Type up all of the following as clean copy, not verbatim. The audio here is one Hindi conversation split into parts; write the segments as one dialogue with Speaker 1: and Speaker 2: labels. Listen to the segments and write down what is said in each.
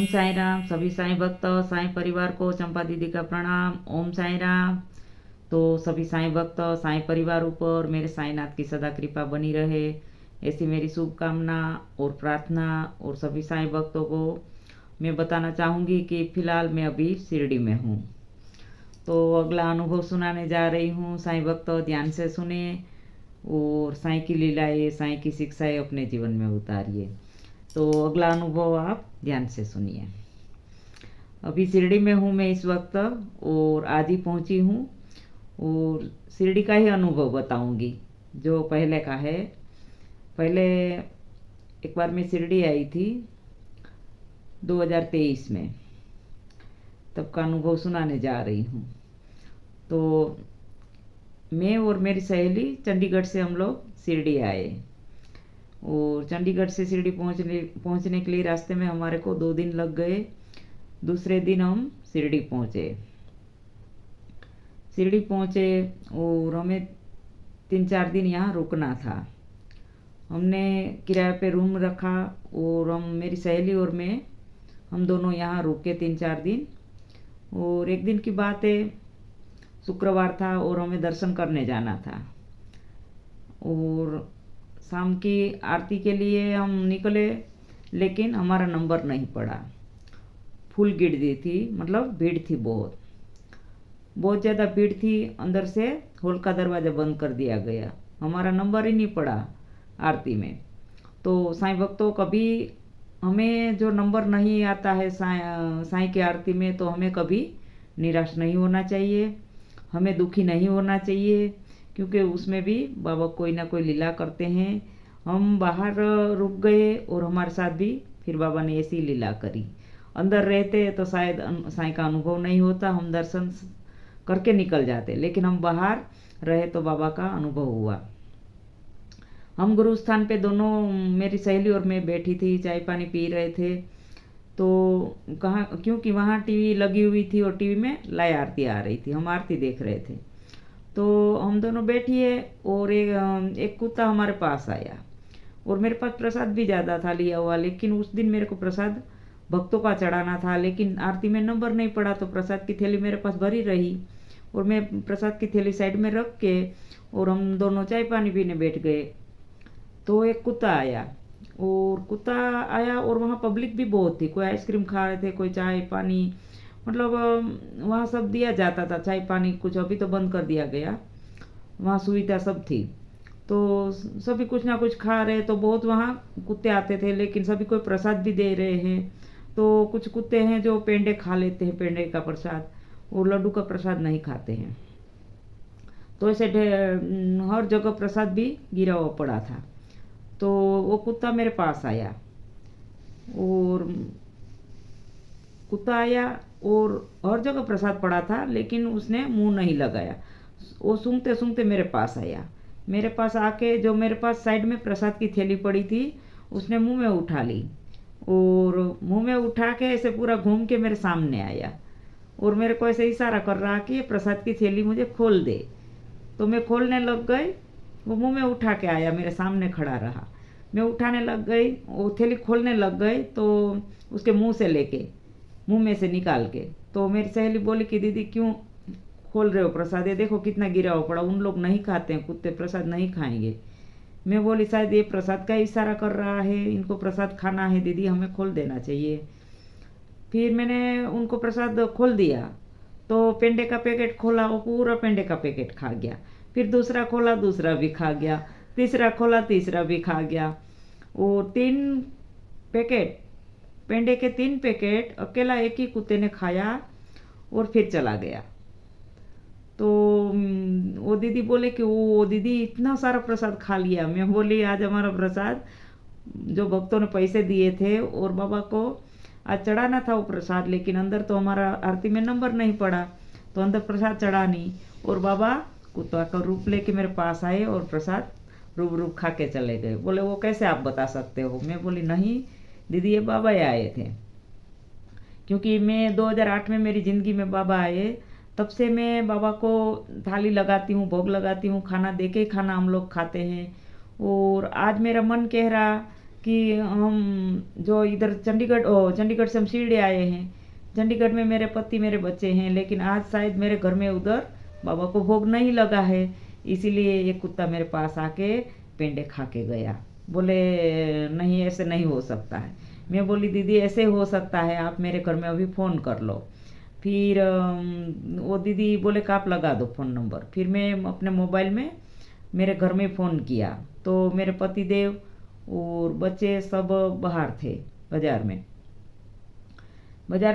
Speaker 1: साईं राम। सभी साईं भक्त साईं परिवार को चंपा दीदी का प्रणाम। ओम साईं राम। तो सभी साईं भक्त साईं परिवार ऊपर मेरे साईंनाथ की सदा कृपा बनी रहे, ऐसी मेरी शुभकामना और प्रार्थना। और सभी साईं भक्तों को मैं बताना चाहूँगी कि फ़िलहाल मैं अभी शिरडी में हूँ। तो अगला अनुभव सुनाने जा रही हूँ। साईं भक्त ध्यान से सुने और साईं की लीलाएं, साईं की शिक्षाएं अपने जीवन में उतारिए। तो अगला अनुभव आप ध्यान से सुनिए। अभी शिरडी में हूँ मैं इस वक्त और आज ही पहुँची हूँ और शिरडी का ही अनुभव बताऊँगी जो पहले का है। पहले एक बार मैं शिरडी आई थी 2023 में, तब का अनुभव सुनाने जा रही हूँ। तो मैं और मेरी सहेली चंडीगढ़ से हम लोग शिरडी आए और चंडीगढ़ से शिरडी पहुँचने के लिए रास्ते में हमारे को 2 दिन लग गए। दूसरे दिन हम शिरडी पहुँचे और हमें 3-4 दिन यहाँ रुकना था। हमने किराए पे रूम रखा और मेरी सहेली और मैं, हम दोनों यहाँ रुके 3-4 दिन। और एक दिन की बात है, शुक्रवार था और हमें दर्शन करने जाना था और शाम की आरती के लिए हम निकले, लेकिन हमारा नंबर नहीं पड़ा। फुल गिरदी थी, मतलब भीड़ थी, बहुत ज़्यादा भीड़ थी। अंदर से हॉल का दरवाज़ा बंद कर दिया गया, हमारा नंबर ही नहीं पड़ा आरती में। तो साईं भक्तों, कभी हमें जो नंबर नहीं आता है साईं की आरती में, तो हमें कभी निराश नहीं होना चाहिए, हमें दुखी नहीं होना चाहिए, क्योंकि उसमें भी बाबा कोई ना कोई लीला करते हैं। हम बाहर रुक गए और हमारे साथ भी फिर बाबा ने ऐसी लीला करी। अंदर रहते तो शायद साईं का अनुभव नहीं होता, हम दर्शन करके निकल जाते, लेकिन हम बाहर रहे तो बाबा का अनुभव हुआ। हम गुरु स्थान पे दोनों, मेरी सहेली और मैं बैठी थी, चाय पानी पी रहे थे। तो क्योंकि वहाँ टीवी लगी हुई थी और टीवी में लाइव आरती आ रही थी, हम आरती देख रहे थे। तो हम दोनों बैठिए और एक कुत्ता हमारे पास आया और मेरे पास प्रसाद भी ज़्यादा था लिया हुआ, लेकिन उस दिन मेरे को प्रसाद भक्तों का चढ़ाना था, लेकिन आरती में नंबर नहीं पड़ा। तो प्रसाद की थैली मेरे पास भरी रही और मैं प्रसाद की थैली साइड में रख के और हम दोनों चाय पानी पीने बैठ गए। तो एक कुत्ता आया और वहाँ पब्लिक भी बहुत थी, कोई आइसक्रीम खा रहे थे, कोई चाय पानी, मतलब वहाँ सब दिया जाता था, चाय पानी कुछ अभी तो बंद कर दिया गया, वहाँ सुविधा सब थी। तो सभी कुछ ना कुछ खा रहे, तो बहुत वहाँ कुत्ते आते थे, लेकिन सभी कोई प्रसाद भी दे रहे हैं। तो कुछ कुत्ते हैं जो पेंडे खा लेते हैं, पेंडे का प्रसाद, और लड्डू का प्रसाद नहीं खाते हैं। तो ऐसे हर जगह प्रसाद भी गिरा हुआ पड़ा था। तो वो कुत्ता मेरे पास आया और हर जगह प्रसाद पड़ा था, लेकिन उसने मुंह नहीं लगाया। वो सूंघते सूंघते मेरे पास आया, मेरे पास आके जो मेरे पास साइड में प्रसाद की थैली पड़ी थी, उसने मुंह में उठा ली और मुंह में उठा के ऐसे पूरा घूम के मेरे सामने आया और मेरे को ऐसे इशारा कर रहा कि ये प्रसाद की थैली मुझे खोल दे। तो मैं खोलने लग गई, वो मुंह में उठा के आया, मेरे सामने खड़ा रहा। मैं उठाने लग गई, वो थैली खोलने लग गई, तो उसके मुंह में से निकाल के। तो मेरी सहेली बोली कि दीदी क्यों खोल रहे हो प्रसाद, ये देखो कितना गिरा हुआ पड़ा, उन लोग नहीं खाते हैं, कुत्ते प्रसाद नहीं खाएंगे। मैं बोली शायद ये प्रसाद का इशारा कर रहा है, इनको प्रसाद खाना है दीदी, हमें खोल देना चाहिए। फिर मैंने उनको प्रसाद खोल दिया, तो पेंडे का पैकेट खोला, वो पूरा पेंडे का पैकेट खा गया। फिर दूसरा खोला, दूसरा भी खा गया। तीसरा खोला, तीसरा भी खा गया। और 3 पैकेट, पेंडे के 3 पैकेट अकेला एक ही कुत्ते ने खाया और फिर चला गया। तो वो दीदी बोले कि वो दीदी इतना सारा प्रसाद खा लिया। मैं बोली आज हमारा प्रसाद जो भक्तों ने पैसे दिए थे और बाबा को आज चढ़ाना था वो प्रसाद, लेकिन अंदर तो हमारा आरती में नंबर नहीं पड़ा, तो अंदर प्रसाद चढ़ा नहीं। और बाबा कुत्ता का रूप लेके मेरे पास आए और प्रसाद रूप खा के चले गए। बोले वो कैसे आप बता सकते हो? मैं बोली नहीं दीदी, ये बाबा ही आए थे। क्योंकि मैं 2008 में मेरी ज़िंदगी में बाबा आए, तब से मैं बाबा को थाली लगाती हूँ, भोग लगाती हूँ, खाना दे के खाना हम लोग खाते हैं। और आज मेरा मन कह रहा कि हम जो इधर चंडीगढ़ से हम शिरडी आए हैं, चंडीगढ़ में मेरे पति मेरे बच्चे हैं, लेकिन आज शायद मेरे घर में उधर बाबा को भोग नहीं लगा है, इसीलिए ये कुत्ता मेरे पास आके पेंडे खा के गया। बोले नहीं, ऐसे नहीं हो सकता है। मैं बोली दीदी ऐसे हो सकता है, आप मेरे घर में अभी फ़ोन कर लो। फिर वो दीदी बोले कि आप लगा दो फ़ोन नंबर। फिर मैं अपने मोबाइल में मेरे घर में फ़ोन किया, तो मेरे पति देव और बच्चे सब बाहर थे, बाज़ार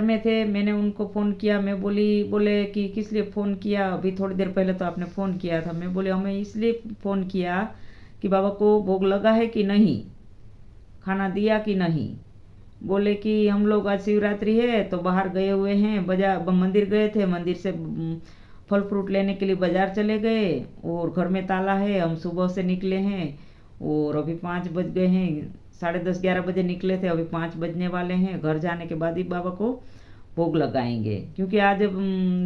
Speaker 1: में थे। मैंने उनको फ़ोन किया, मैं बोले कि किस लिए फ़ोन किया, अभी थोड़ी देर पहले तो आपने फ़ोन किया था। मैं बोले हमें इसलिए फ़ोन किया कि बाबा को भोग लगा है कि नहीं, खाना दिया कि नहीं। बोले कि हम लोग आज शिवरात्रि है तो बाहर गए हुए हैं, बाजार मंदिर गए थे, मंदिर से फल फ्रूट लेने के लिए बाजार चले गए और घर में ताला है। हम सुबह से निकले हैं और अभी 5 बज गए हैं, 10:30-11 बजे निकले थे, अभी 5 बजने वाले हैं। घर जाने के बाद ही बाबा को भोग लगाएंगे, क्योंकि आज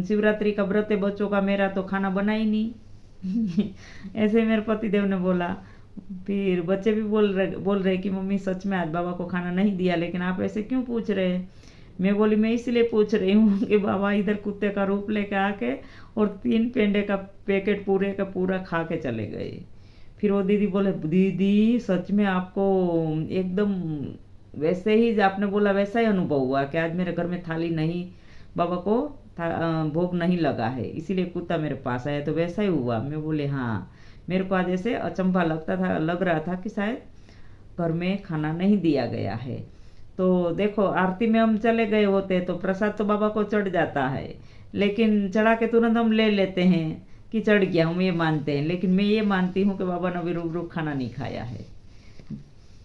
Speaker 1: शिवरात्रि का व्रत है बच्चों का, मेरा तो खाना बना ही नहीं। ऐसे मेरे पति देव ने बोला। फिर बच्चे भी बोल रहे कि मम्मी सच में आज बाबा को खाना नहीं दिया, लेकिन आप ऐसे क्यों पूछ रहे हैं। मैं बोली मैं इसलिए पूछ रही हूँ कि बाबा इधर कुत्ते का रूप लेके आके और 3 पेंडे का पैकेट पूरे का पूरा खा के चले गए। फिर वो दीदी बोले दीदी सच में आपको एकदम वैसे ही आपने बोला वैसा ही अनुभव हुआ कि आज मेरे घर में थाली नहीं, बाबा को भोग नहीं लगा है, इसीलिए कुत्ता मेरे पास आया, तो वैसा ही हुआ। मैं बोले हाँ, मेरे को आज ऐसे अचंभा लग रहा था कि शायद घर में खाना नहीं दिया गया है। तो देखो आरती में हम चले गए होते तो प्रसाद तो बाबा को चढ़ जाता है, लेकिन चढ़ा के तुरंत हम ले लेते हैं कि चढ़ गया, हम ये मानते हैं। लेकिन मैं ये मानती हूँ कि बाबा ने अभी रूबरू खाना नहीं खाया है,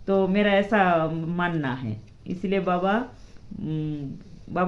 Speaker 1: तो मेरा ऐसा मानना है। इसलिए बाबा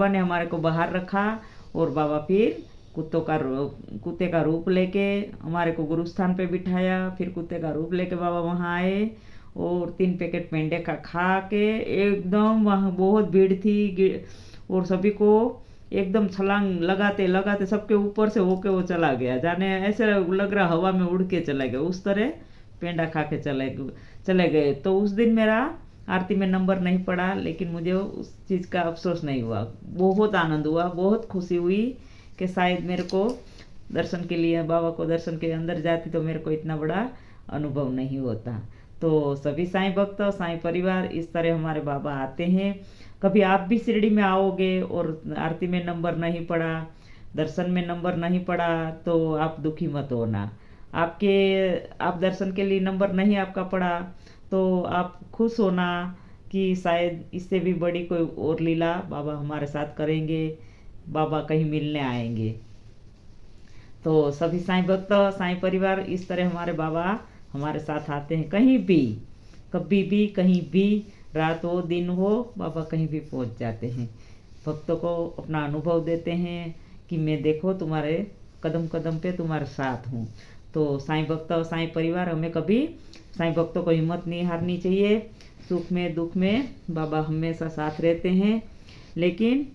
Speaker 1: ने हमारे को बाहर रखा और बाबा फिर कुत्ते का रूप लेके हमारे को गुरुस्थान पे बिठाया। फिर कुत्ते का रूप लेके बाबा वहाँ आए और 3 पैकेट पेंडे का खा के एकदम, वहाँ बहुत भीड़ थी और सभी को एकदम छलांग लगाते लगाते सबके ऊपर से होके वो चला गया, जाने ऐसे लग रहा हवा में उड़ के चला गया, उस तरह पेंडा खा के चले गए। तो उस दिन मेरा आरती में नंबर नहीं पड़ा, लेकिन मुझे उस चीज़ का अफसोस नहीं हुआ, बहुत आनंद हुआ, बहुत खुशी हुई कि शायद मेरे को दर्शन के लिए, बाबा को दर्शन के अंदर जाती तो मेरे को इतना बड़ा अनुभव नहीं होता। तो सभी साईं भक्त, साईं परिवार, इस तरह हमारे बाबा आते हैं। कभी आप भी शिरडी में आओगे और आरती में नंबर नहीं पड़ा, दर्शन में नंबर नहीं पड़ा, तो आप दुखी मत होना। आप दर्शन के लिए नंबर नहीं आपका पड़ा तो आप खुश होना कि शायद इससे भी बड़ी कोई और लीला बाबा हमारे साथ करेंगे, बाबा कहीं मिलने आएंगे। तो सभी साईं भक्त, साईं परिवार, इस तरह हमारे बाबा हमारे साथ आते हैं, कहीं भी, कभी भी, कहीं भी, रात हो दिन हो, बाबा कहीं भी पहुंच जाते हैं। भक्तों को अपना अनुभव देते हैं कि मैं देखो तुम्हारे कदम कदम पे तुम्हारे साथ हूँ। तो साईं भक्त और साईं परिवार, हमें कभी साईं भक्तों को हिम्मत नहीं हारनी चाहिए। सुख में दुख में बाबा हमेशा साथ रहते हैं, लेकिन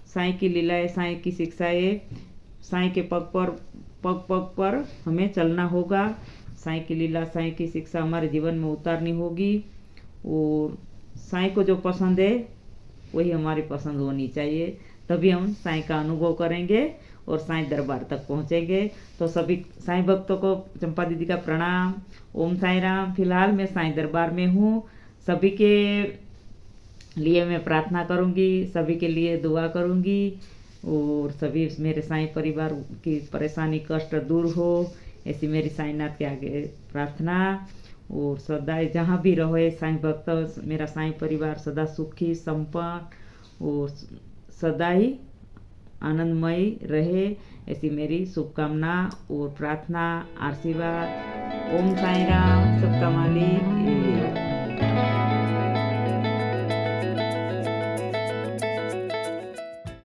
Speaker 1: साईं की लीलाएं, साईं की शिक्षाएं, साईं के पग पग पर हमें चलना होगा। साईं की लीला, साईं की शिक्षा हमारे जीवन में उतारनी होगी और साईं को जो पसंद है वही हमारी पसंद होनी चाहिए, तभी हम साईं का अनुभव करेंगे और साईं दरबार तक पहुंचेंगे। तो सभी साईं भक्तों को चंपा दीदी का प्रणाम। ओम साईं राम। फिलहाल मैं साईं दरबार में हूँ, सभी के लिए मैं प्रार्थना करूँगी, सभी के लिए दुआ करूँगी और सभी मेरे साईं परिवार की परेशानी कष्ट दूर हो, ऐसी मेरी साईंनाथ के आगे प्रार्थना। और सदा जहाँ भी रहे साईं भक्त, मेरा साईं परिवार सदा सुखी संपन्न और सदा ही आनंदमयी रहे, ऐसी मेरी शुभकामना और प्रार्थना, आशीर्वाद। ओम साईं राम। सबका मालिक।